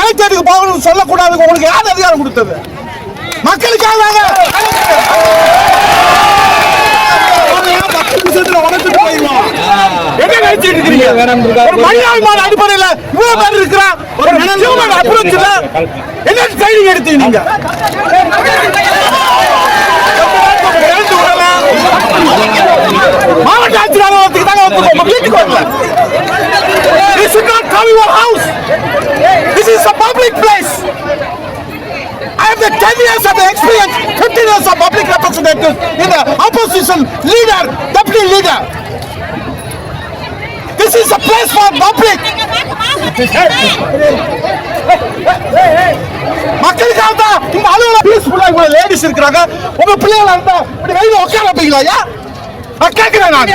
கலெக்டருக்கு போகணும்னு சொல்லக்கூடாது. உங்களுக்கு யார் அதிகாரம் கொடுத்தது? மக்களுக்காக என்ன நினைச்சிட்டு இருக்கீங்க? ஒரு மனிதாபிமான அடிப்படையில் இவ்வளவு பேர் இருக்கிறான். ஒரு ஹியூமன் அப்ரோச்ல என்ன ட்ரைனிங் எடுத்தீங்க நீங்க? மாவட்ட ஆட்சியர் அலுவலகத்துக்கு தாங்க வந்து வீட்டுக்கு வரல. This should not come your house. This is a public place. I have the 10 years of experience, 15 years of public representative in the opposition leader, deputy leader. This is a place for public. மக்களுக்காக தான் இந்த அலுவலகம் பீஸ்ஃபுல்லா இவ்வளவு ladies இருக்காங்க. உங்க பிள்ளைகளா இருந்தா இப்படி வெளியில உட்கார வைப்பீங்களா? கேட்கிறேன் நான்.